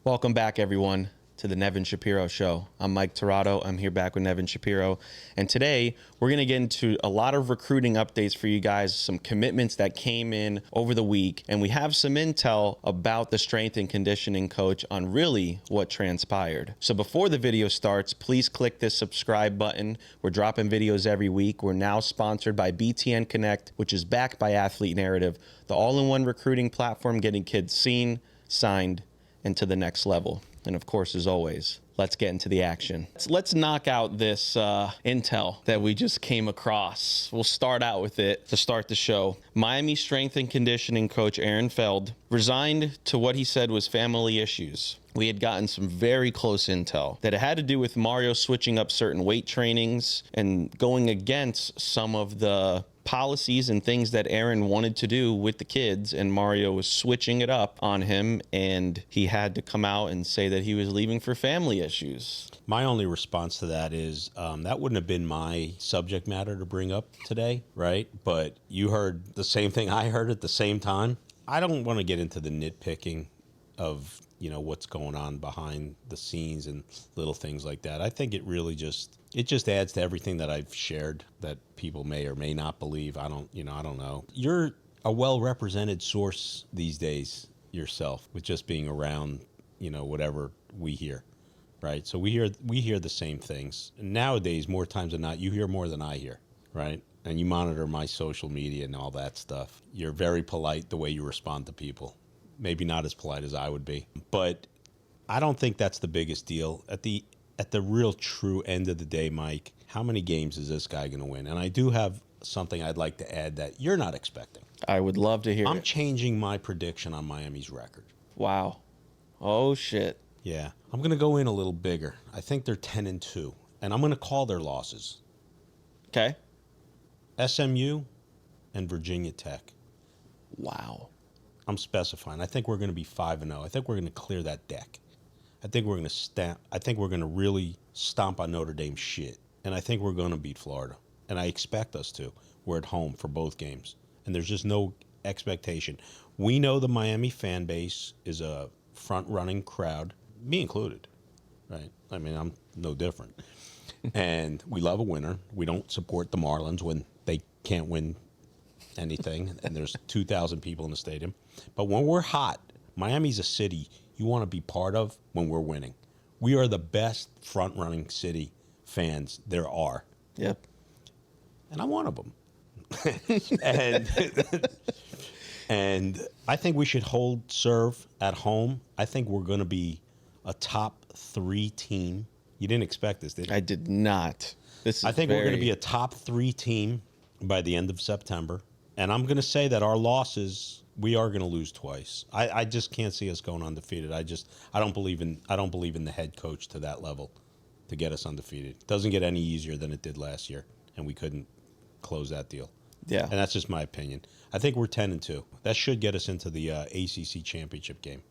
Welcome back, everyone, to the Nevin Shapiro Show. I'm Mike Tirado. I'm here back with Nevin Shapiro. And today, we're going to get into a lot of recruiting updates for you guys, some commitments that came in over the week, and we have some intel about the strength and conditioning coach on really what transpired. So before the video starts, please click this subscribe button. We're dropping videos every week. We're now sponsored by BTN Connect, which is backed by Athlete Narrative, the all-in-one recruiting platform getting kids seen, signed, and to the next level. And of course, as always, let's get into the action. Let's knock out this intel that we just came across. We'll start out with it to start the show. Miami strength and conditioning coach Aaron Feld resigned to what he said was family issues. We had gotten some very close intel that it had to do with Mario switching up certain weight trainings and going against some of the policies and things that Aaron wanted to do with the kids, and Mario was switching it up on him, and he had to come out and say that he was leaving for family issues. My only response to that is that wouldn't have been my subject matter to bring up today, right? But you heard the same thing I heard at the same time. I don't want to get into the nitpicking of, you know, what's going on behind the scenes and little things like that. I think it really just adds to everything that I've shared that people may or may not believe. I don't know. You're a well-represented source these days yourself with just being around, you know, whatever we hear, right? So we hear the same things. And nowadays, more times than not, you hear more than I hear, right? And you monitor my social media and all that stuff. You're very polite the way you respond to people. Maybe not as polite as I would be, but I don't think that's the biggest deal. At the real true end of the day, Mike, how many games is this guy going to win? And I do have something I'd like to add that you're not expecting. I would love to hear I'm changing my prediction on Miami's record. Wow. Oh, shit. Yeah. I'm going to go in a little bigger. I think they're 10-2, and I'm going to call their losses. Okay. SMU and Virginia Tech. Wow. I'm specifying. I think we're going to be 5-0. I think we're going to clear that deck. I think we're going to really stomp on Notre Dame's shit. And I think we're going to beat Florida. And I expect us to. We're at home for both games. And there's just no expectation. We know the Miami fan base is a front-running crowd, me included, right? I mean, I'm no different. And we love a winner. We don't support the Marlins when they can't win anything, and there's 2,000 people in the stadium. But when we're hot, Miami's a city you want to be part of when we're winning. We are the best front-running city fans there are. Yep. And I'm one of them. and I think we should hold serve at home. I think we're going to be a top 3 team. You didn't expect this, did you? I did not. We're going to be a top 3 team by the end of September. And I'm going to say that our losses, we are going to lose twice. I just can't see us going undefeated. I don't believe in the head coach to that level to get us undefeated. It doesn't get any easier than it did last year, and we couldn't close that deal. Yeah. And that's just my opinion. I think we're 10-2. That should get us into the ACC championship game,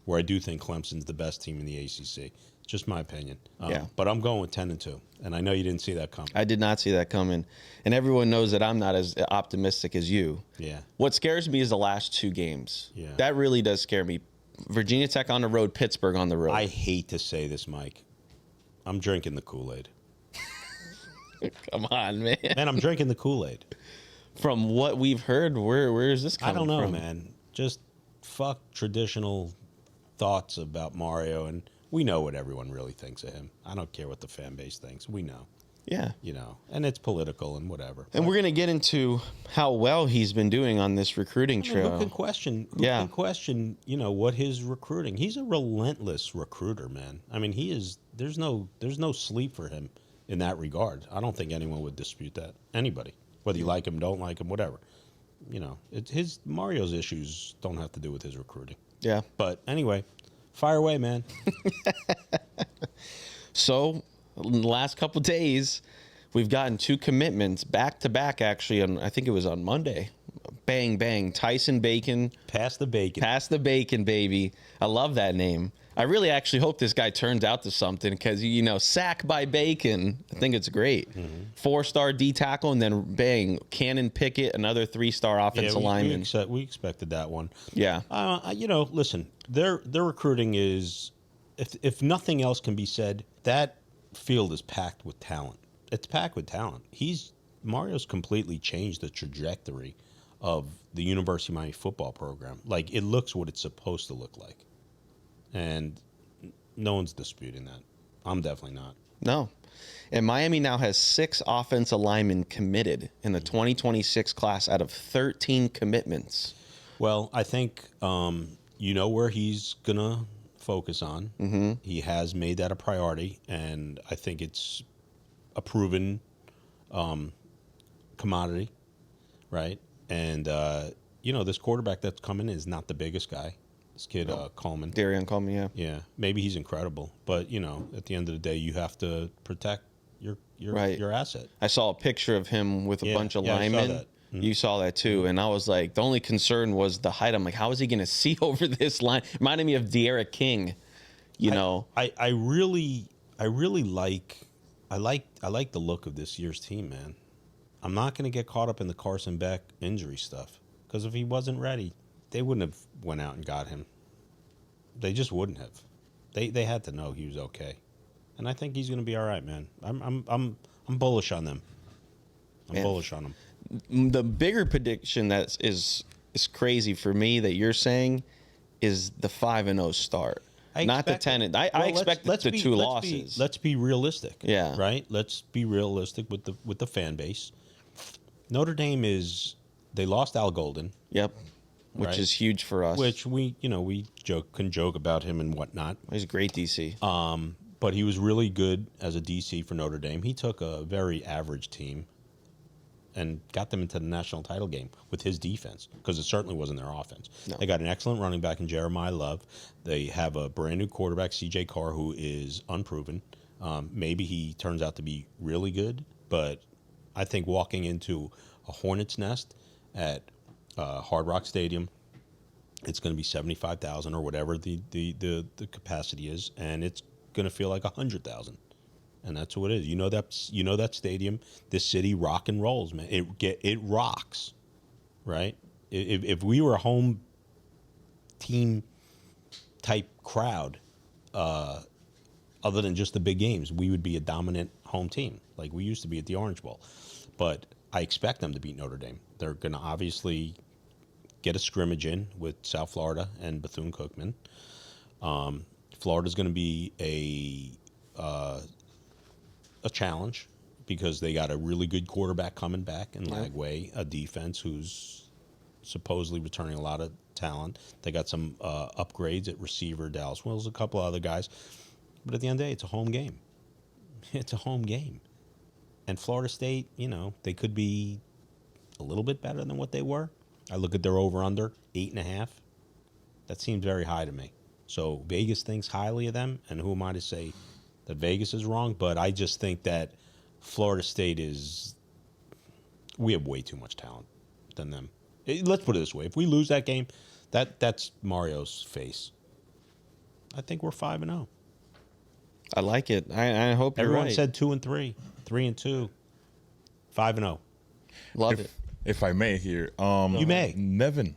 where I do think Clemson's the best team in the ACC. Just my opinion. Yeah. But I'm going with 10-2, and I know you didn't see that coming. I did not see that coming. And everyone knows that I'm not as optimistic as you. Yeah. What scares me is the last 2 games. Yeah. That really does scare me. Virginia Tech on the road, Pittsburgh on the road. I hate to say this, Mike. I'm drinking the Kool-Aid. Come on, man. Man, I'm drinking the Kool-Aid. From what we've heard, where is this coming from? I don't know, man. Just fuck traditional thoughts about Mario, and we know what everyone really thinks of him. I don't care what the fan base thinks. We know. Yeah. You know, and it's political and whatever. And we're going to get into how well he's been doing on this recruiting trail. Who can question, you know, what his recruiting. He's a relentless recruiter, man. I mean, there's no sleep for him in that regard. I don't think anyone would dispute that. Anybody. Whether you like him, don't like him, whatever. You know, Mario's issues don't have to do with his recruiting. Yeah. But anyway, fire away, man. So, in the last couple of days, we've gotten 2 commitments back to back, actually, I think it was on Monday. Bang, bang. Tyson Bacon. Pass the bacon. Pass the bacon, baby. I love that name. I really actually hope this guy turns out to something because, you know, sack by Bacon. I think it's great. Mm-hmm. 4-star D tackle, and then bang, Cannon Pickett, another 3-star offensive lineman. We expected that one. Yeah. You know, listen, their recruiting is if nothing else can be said, that field is packed with talent. It's packed with talent. Mario's completely changed the trajectory of the University of Miami football program. Like, it looks what it's supposed to look like. And no one's disputing that. I'm definitely not. No. And Miami now has 6 offensive linemen committed in the 2026 class out of 13 commitments. Well, I think you know where he's going to focus on. Mm-hmm. He has made that a priority, and I think it's a proven commodity, right? And, this quarterback that's coming is not the biggest guy. This kid, Coleman. Darian Coleman, yeah. Yeah, maybe he's incredible, but at the end of the day, you have to protect your asset. I saw a picture of him with a bunch of linemen. I saw that. Mm-hmm. You saw that too, and I was like, the only concern was the height. I'm like, how is he going to see over this line? Reminded me of De'Ara King. I really like the look of this year's team, man. I'm not going to get caught up in the Carson Beck injury stuff, because if he wasn't ready, they wouldn't have went out and got him. They just wouldn't have. They had to know he was okay, and I think he's going to be all right, man. I'm bullish on them. Bullish on them. The bigger prediction that is crazy for me that you're saying is the 5-0 start, not the 10. I expect the 2 losses. Let's be realistic. Yeah. Right. Let's be realistic with the fan base. Notre Dame they lost Al Golden. Yep. Which is huge for us. Which we can joke about him and whatnot. He's a great DC. But he was really good as a DC for Notre Dame. He took a very average team and got them into the national title game with his defense, because it certainly wasn't their offense. No. They got an excellent running back in Jeremiah Love. They have a brand new quarterback, C.J. Carr, who is unproven. Maybe he turns out to be really good, but I think walking into a hornet's nest at Hard Rock Stadium, it's going to be 75,000 or whatever the capacity is, and it's going to feel like 100,000. And that's what it is. That stadium, this city rock and rolls, man. It rocks, right? If we were a home team type crowd, other than just the big games, we would be a dominant home team like we used to be at the Orange Bowl. But I expect them to beat Notre Dame. They're going to obviously get a scrimmage in with South Florida and Bethune-Cookman. Florida's going to be a challenge, because they got a really good quarterback coming back in Lagway, a defense who's supposedly returning a lot of talent. They got some upgrades at receiver, Dallas Wills, a couple of other guys. But at the end of the day, it's a home game. It's a home game. And Florida State, they could be a little bit better than what they were. I look at their over-under, 8.5. That seems very high to me. So Vegas thinks highly of them, and who am I to say that Vegas is wrong? But I just think that Florida State we have way too much talent than them. Let's put it this way. If we lose that game, that's Mario's face. I think we're 5-0. I like it. I hope you're Everyone right. said 2-3, 3-2, 5-0. Love it. If I may here, you may. Nevin,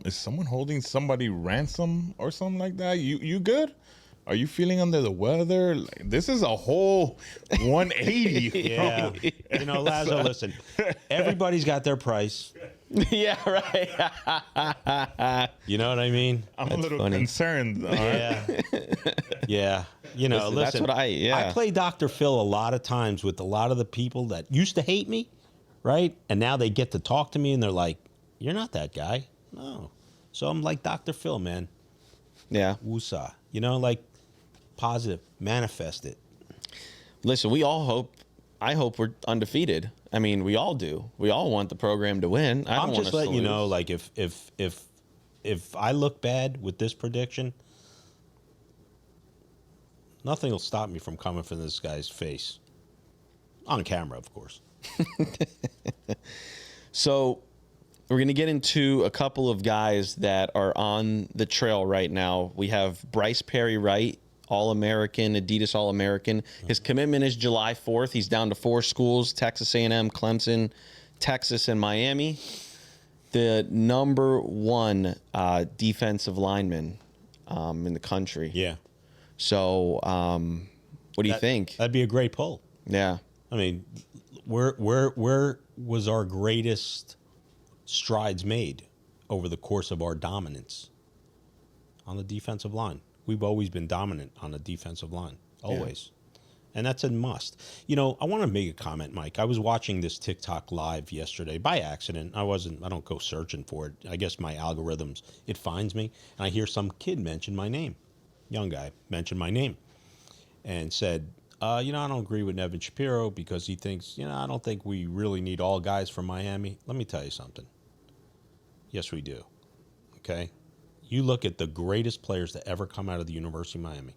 is someone holding somebody ransom or something like that? You good? Are you feeling under the weather? This is a whole 180. Yeah. Lazo, listen, everybody's got their price. Yeah, right. You know what I mean? I'm a little concerned. Yeah. Yeah. Listen, that's what I play Dr. Phil a lot of times with a lot of the people that used to hate me, right? And now they get to talk to me and they're like, you're not that guy. No. So I'm like Dr. Phil, man. Yeah. Woosah. Positive. Manifest it. Listen, I hope we're undefeated. I mean, we all do. We all want the program to win. I'm just letting you know, like, if I look bad with this prediction, nothing will stop me from coming for this guy's face. On camera, of course. So we're going to get into a couple of guys that are on the trail right now. We have Bryce Perry-Wright, All-American, Adidas All-American. His commitment is July 4th. He's down to 4 schools, Texas A&M, Clemson, Texas, and Miami. The number 1 defensive lineman in the country. Yeah. So, what do you think? That'd be a great poll. Yeah. I mean, where was our greatest strides made over the course of our dominance? On the defensive line. We've always been dominant on the defensive line. Always. And that's a must. You know, I want to make a comment, Mike. I was watching this TikTok live yesterday by accident. I don't go searching for it. I guess my algorithms, it finds me. And I hear some kid mention my name. Young guy mention my name. And said, I don't agree with Nevin Shapiro because he thinks, I don't think we really need all guys from Miami. Let me tell you something. Yes, we do. Okay? You look at the greatest players that ever come out of the University of Miami.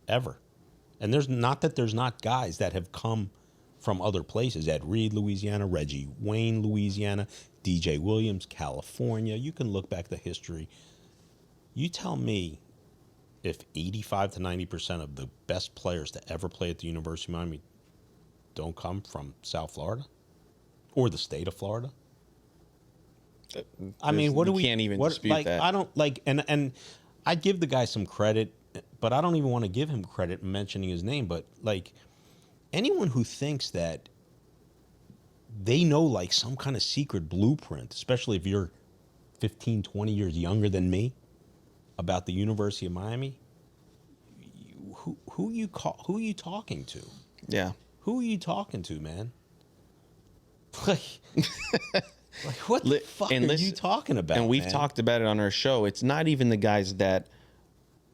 Ever. And there's not guys that have come from other places. Ed Reed, Louisiana, Reggie Wayne, Louisiana, DJ Williams, California. You can look back the history. You tell me if 85 to 90% of the best players to ever play at the University of Miami don't come from South Florida or the state of Florida. I mean, what do we can't even dispute that. I don't like, and I'd give the guy some credit, but I don't even want to give him credit mentioning his name. But like anyone who thinks that they know like some kind of secret blueprint, especially if you're 15, 20 years younger than me, about the University of Miami, who you talking to? Yeah. Who are you talking to, man? Like, what the fuck are you talking about? And we've talked about it on our show. It's not even the guys that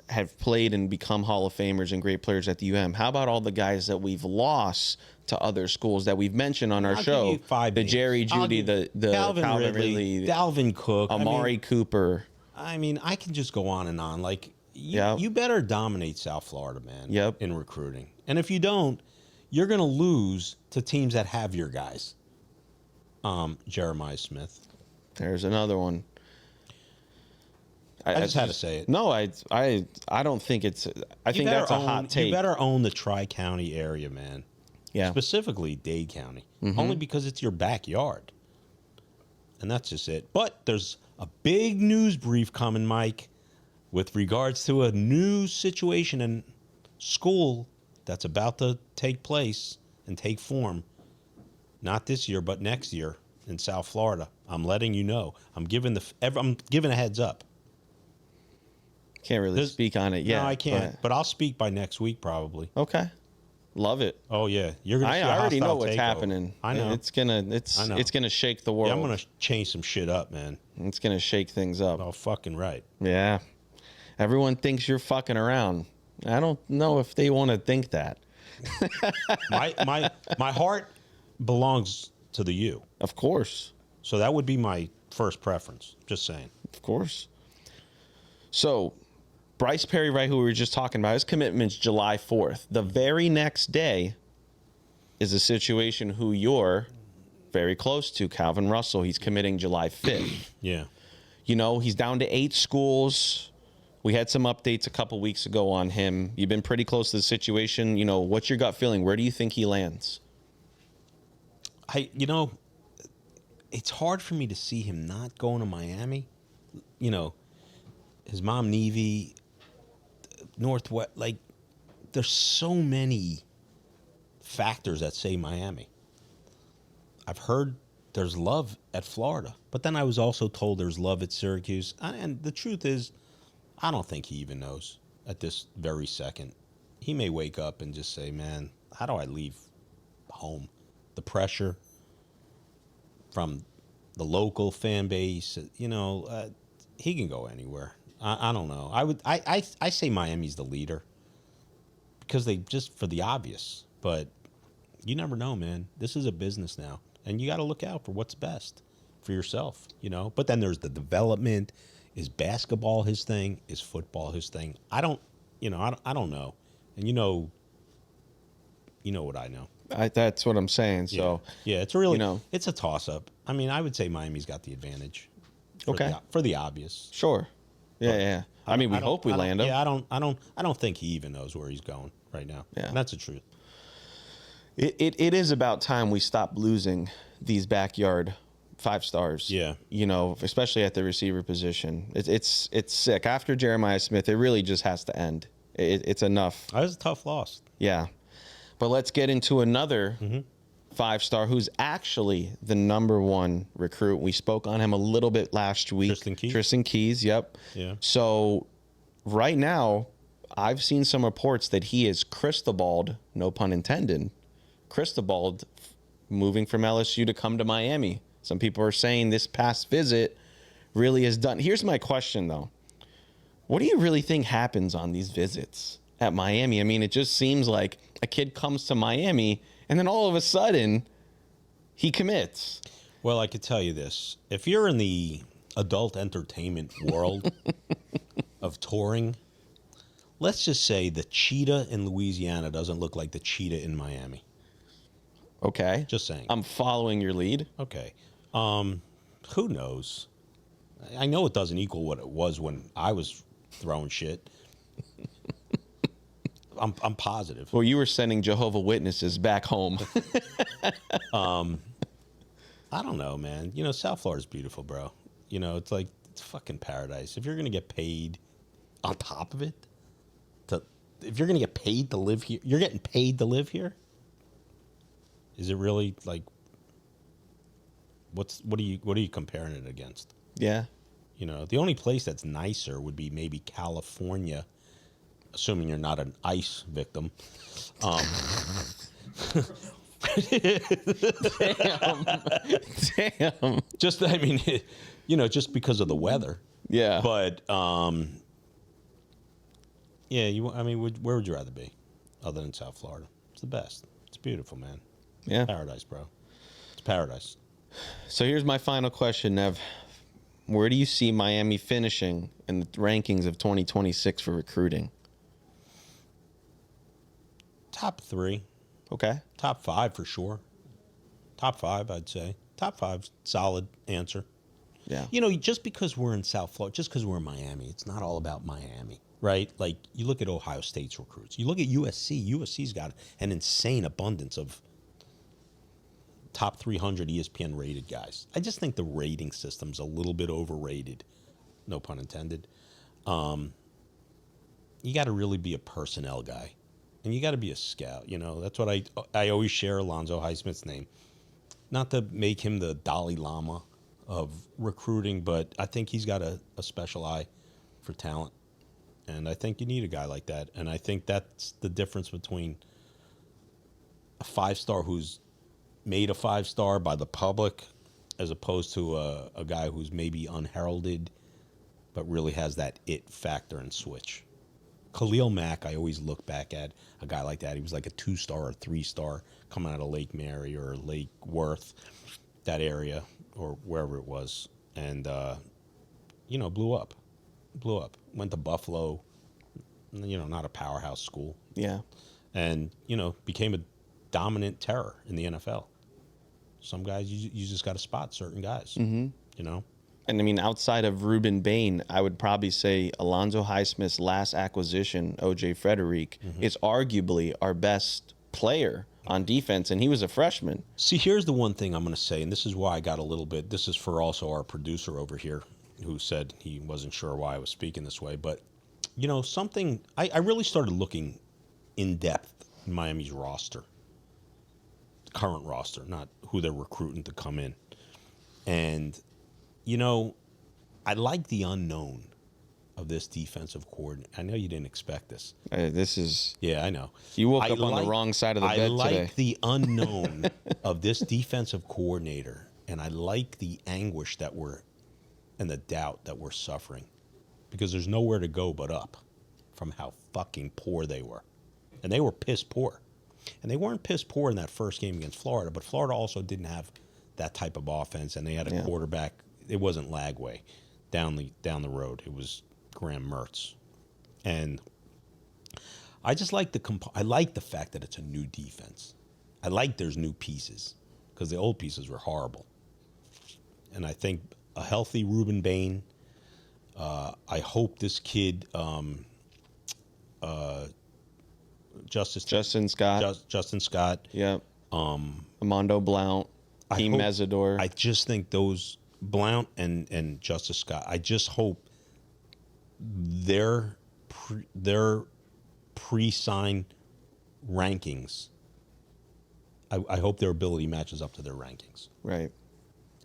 have played and become Hall of Famers and great players at the UM. How about all the guys that we've lost to other schools that we've mentioned on our show? The Jerry Jeudy, the Calvin Ridley, Dalvin Cook, Amari Cooper. I mean, I can just go on and on. Like, you better dominate South Florida, man, in recruiting. And if you don't, you're going to lose to teams that have your guys. Jeremiah Smith. There's another one. I just had to say it. No, I don't think it's. I think that's a hot take. You better own the Tri-County area, man. Yeah. Specifically Dade County. Only because it's your backyard. And that's just it. But there's a big news brief coming, Mike, with regards to a new situation in school that's about to take place and take form. Not this year, but next year in South Florida. I'm letting you know. I'm giving a heads up. Can't really speak on it yet. No, I can't. But I'll speak by next week probably. Okay. Love it. Oh yeah, you're gonna. I already know what's happening. I know. It's gonna shake the world. Yeah, I'm gonna change some shit up, man. It's gonna shake things up. Oh, fucking right. Yeah. Everyone thinks you're fucking around. I don't know if they want to think that. My heart belongs to the U. Of course. So that would be my first preference. Just saying. Of course. So, Bryce Perry-Wright, who we were just talking about, his commitment's July 4th. The very next day is a situation who you're very close to, Calvin Russell. He's committing July 5th. Yeah. He's down to 8 schools. We had some updates a couple weeks ago on him. You've been pretty close to the situation. What's your gut feeling? Where do you think he lands? It's hard for me to see him not going to Miami. His mom, Navy, Northwest, like, there's so many factors that say Miami. I've heard there's love at Florida, but then I was also told there's love at Syracuse. And the truth is, I don't think he even knows at this very second. He may wake up and just say, man, how do I leave home? The pressure from the local fan base, he can go anywhere. I don't know. I say Miami's the leader because they just for the obvious, but you never know, man. This is a business now, and you got to look out for what's best for yourself, But then there's the development. Is basketball his thing? Is football his thing? I don't know. And you know what I know. That's what I'm saying. So yeah, it's really it's a toss up. I mean, I would say Miami's got the advantage. For the obvious. Sure. Yeah. I mean, we hope we land him. Yeah, I don't think he even knows where he's going right now. Yeah, and that's the truth. It is about time we stop losing these backyard 5 stars. Yeah. Especially at the receiver position. It's sick. After Jeremiah Smith, it really just has to end. It's enough. That was a tough loss. Yeah. But let's get into another 5-star who's actually the #1 recruit. We spoke on him a little bit last week. Tristan Keys, yep. Yeah. So right now, I've seen some reports that he is crystal-balled, no pun intended, crystal-balled, moving from LSU to come to Miami. Some people are saying this past visit really is done. Here's my question, though. What do you really think happens on these visits at Miami? I mean, it just seems like a kid comes to Miami and then all of a sudden he commits. Well, I could tell you this. If you're in the adult entertainment world of touring, let's just say the cheetah in Louisiana doesn't look like the cheetah in Miami. Okay. Just saying. I'm following your lead. Okay. Who knows? I know it doesn't equal what it was when I was throwing shit. I'm positive. Well, you were sending Jehovah Witnesses back home. I don't know, man. You know, South Florida's beautiful, bro. You know, it's like, it's fucking paradise. If you're going to get paid on top of it, if you're going to get paid to live here, you're getting paid to live here? Is it really like, what are you comparing it against? Yeah. You know, the only place that's nicer would be maybe California, assuming you're not an ICE victim. Damn. Just, I mean, you know, just because of the weather. Yeah. But, yeah, I mean, where would you rather be other than South Florida? It's the best. It's beautiful, man. Yeah. Paradise, bro. It's paradise. So here's my final question, Nev. Where do you see Miami finishing in the rankings of 2026 for recruiting? Top 3. Okay. Top 5 for sure. Top 5, I'd say. Top 5, solid answer. Yeah. You know, just because we're in South Florida, just because we're in Miami, it's not all about Miami, right? Like, you look at Ohio State's recruits. You look at USC. USC's got an insane abundance of top 300 ESPN rated guys. I just think the rating system's a little bit overrated. No pun intended. You got to really be a personnel guy. And you got to be a scout. You know, that's what I always share Alonzo Highsmith's name. Not to make him the Dalai Lama of recruiting, but I think he's got a special eye for talent. And I think you need a guy like that. And I think that's the difference between a 5-star who's made a 5-star by the public as opposed to a guy who's maybe unheralded but really has that it factor and switch. Khalil Mack, I always look back at a guy like that. He was like a 2-star or 3-star coming out of Lake Mary or Lake Worth, that area, or wherever it was. And, you know, blew up. Went to Buffalo, you know, not a powerhouse school. Yeah. And, you know, became a dominant terror in the NFL. Some guys, you just got to spot certain guys, you know? And I mean, outside of Ruben Bain, I would probably say Alonzo Highsmith's last acquisition, OJ Frederick, is arguably our best player on defense, and he was a freshman. See, here's the one thing I'm going to say, and this is why I got a little bit, this is for also our producer over here who said he wasn't sure why I was speaking this way, but, you know, something, I really started looking in depth in Miami's roster, current roster, not who they're recruiting to come in. And, you know, I like the unknown of this defensive coordinator. I know you didn't expect this. This is... Yeah, I know. You woke up on the wrong side of the bed today. I like the unknown of this defensive coordinator, and I like the anguish that and the doubt that we're suffering, because there's nowhere to go but up from how fucking poor they were. And they were piss poor. And they weren't piss poor in that first game against Florida, but Florida also didn't have that type of offense, and they had a quarterback. It wasn't Lagway down the road. It was Graham Mertz. And I just like I like the fact that it's a new defense. I like there's new pieces, because the old pieces were horrible. And I think a healthy Ruben Bain, I hope this kid, Justin Scott. Yep. Armando Blount, Team Mesidor. I just think those Blount and Justice Scott, I just hope their pre-sign rankings, I hope their ability matches up to their rankings. Right.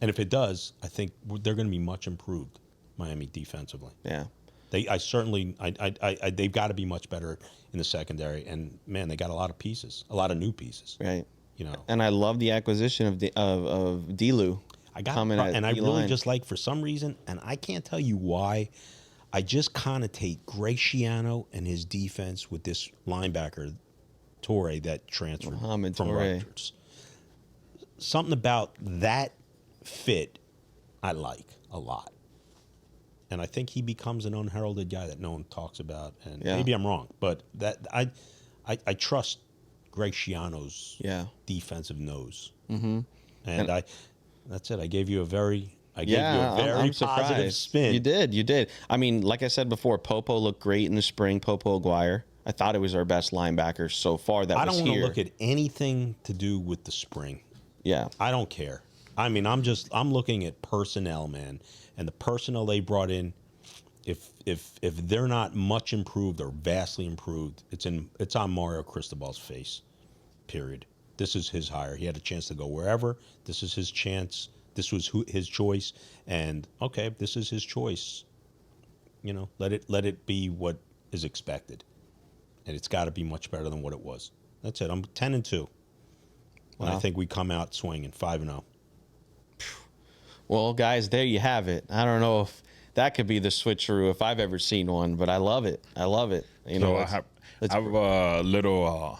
And if it does, I think they're going to be much improved, Miami defensively. Yeah. They've got to be much better in the secondary. And man, they got a lot of pieces, a lot of new pieces. Right. You know, And I love the acquisition of Delu. and I really just like, for some reason, and I can't tell you why, I just connotate Graciano and his defense with this linebacker, Torre, that transferred Mohamed from Torre. Rutgers. Something about that fit I like a lot. And I think he becomes an unheralded guy that no one talks about. And maybe I'm wrong, but that I trust Graciano's defensive nose. Mm-hmm. And that's it. I gave you a very I'm positive spin. You did. I mean, like I said before, Popo looked great in the spring. Popo Aguirre. I thought it was our best linebacker so far. I don't want to look at anything to do with the spring. Yeah. I don't care. I mean, I'm looking at personnel, man, and the personnel they brought in. If they're not much improved or vastly improved, it's on Mario Cristobal's face. Period. This is his hire. He had a chance to go wherever. This is his chance. This was his choice, and okay, this is his choice. You know, let it be what is expected, and it's got to be much better than what it was. That's it. I'm 10-2, and I think we come out swinging 5-0. Well, guys, there you have it. I don't know if that could be the switcheroo if I've ever seen one, but I love it. You know, I have a little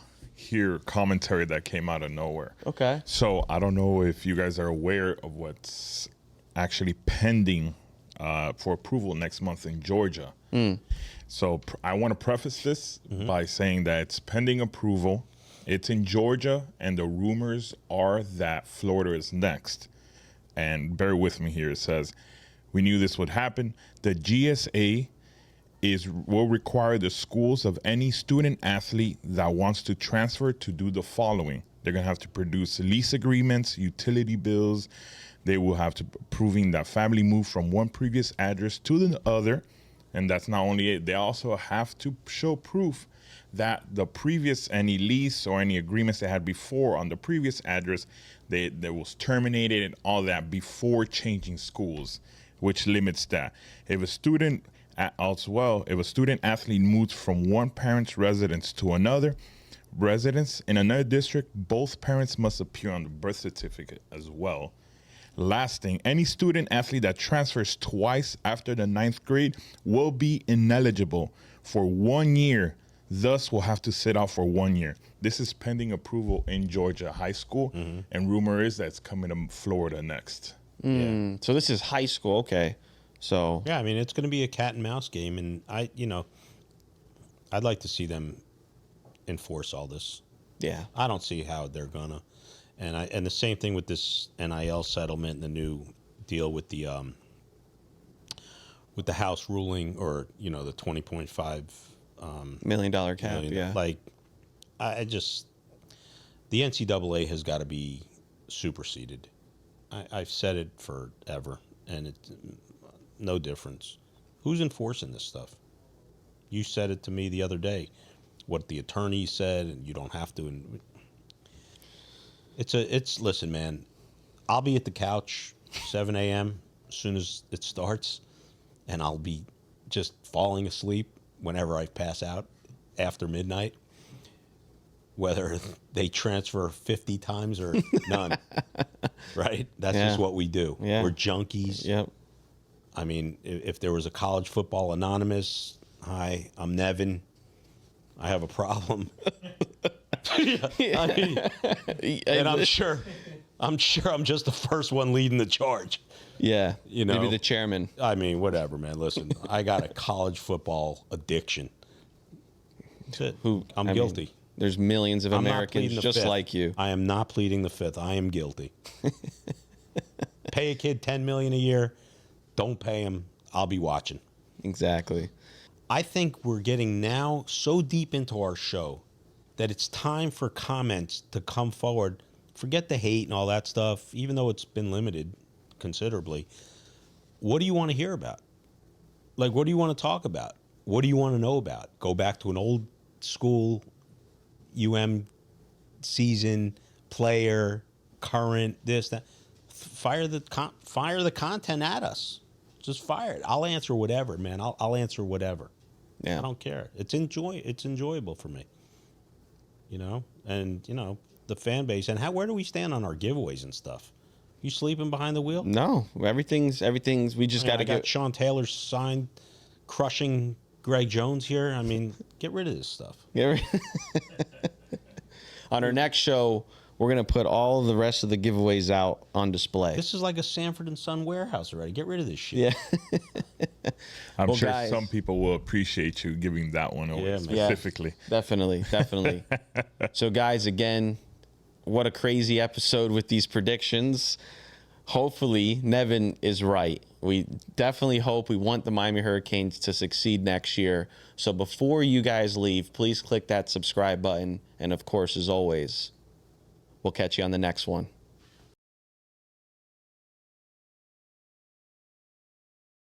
commentary that came out of nowhere. Okay. So I don't know if you guys are aware of what's actually pending for approval next month in Georgia. So I want to preface this by saying that it's pending approval. It's in Georgia, and the rumors are that Florida is next. And bear with me here. It says, we knew this would happen. The GSA will require the schools of any student athlete that wants to transfer to do the following. They're going to have to produce lease agreements, utility bills. They will have to proving that family moved from one previous address to the other. And that's not only it. They also have to show proof that the previous, any lease or any agreements they had before on the previous address, that was terminated and all that before changing schools, which limits that. If a student athlete moves from one parent's residence to another residence in another district, both parents must appear on the birth certificate as well. Last thing, any student athlete that transfers twice after the 9th grade will be ineligible for 1 year, thus will have to sit out for 1 year. This is pending approval in Georgia high school, and rumor is that it's coming to Florida next. So this is high school, okay. So yeah, I mean, it's going to be a cat and mouse game, and I'd like to see them enforce all this. Yeah, I don't see how they're gonna, and the same thing with this NIL settlement and the new deal with the House ruling, or the $20.5 $1 million cap. million. Yeah, Like, the NCAA has got to be superseded. I've said it forever, and it's no difference. Who's enforcing this stuff? You said it to me the other day, what the attorney said, and you don't have to. Listen, man, I'll be at the couch 7 a.m. as soon as it starts, and I'll be just falling asleep whenever I pass out after midnight, whether they transfer 50 times or none. Right? That's just what we do. Yeah. We're junkies. Yep. I mean, if there was a college football anonymous, hi, I'm Nevin, I have a problem. And I'm sure I'm just the first one leading the charge. Yeah. You know, maybe the chairman. I mean, whatever, man. Listen, I got a college football addiction. That's it. I'm guilty. Mean, there's millions of Americans just like you. I am not pleading the fifth. I am guilty. Pay a kid $10 million a year. Don't pay him. I'll be watching. Exactly. I think we're getting now so deep into our show that it's time for comments to come forward. Forget the hate and all that stuff, even though it's been limited considerably. What do you want to hear about? Like, what do you want to talk about? What do you want to know about? Go back to an old school, season, player, current, this, that. Fire the content at us. Just fire it. I'll answer whatever, man. I'll answer whatever. Yeah. I don't care. It's enjoyable for me. And the fan base. And where do we stand on our giveaways and stuff? You sleeping behind the wheel? No, everything's. We just got to get Sean Taylor's signed, crushing Greg Jones here. I mean, get rid of this stuff. On our next show, we're going to put all the rest of the giveaways out on display. This is like a Sanford and Son warehouse already. Get rid of this shit. Yeah. I'm sure guys, some people will appreciate you giving that one away specifically. Yeah, definitely. So, guys, again, what a crazy episode with these predictions. Hopefully, Nevin is right. We definitely hope. We want the Miami Hurricanes to succeed next year. So before you guys leave, please click that subscribe button. And, of course, as always, we'll catch you on the next one.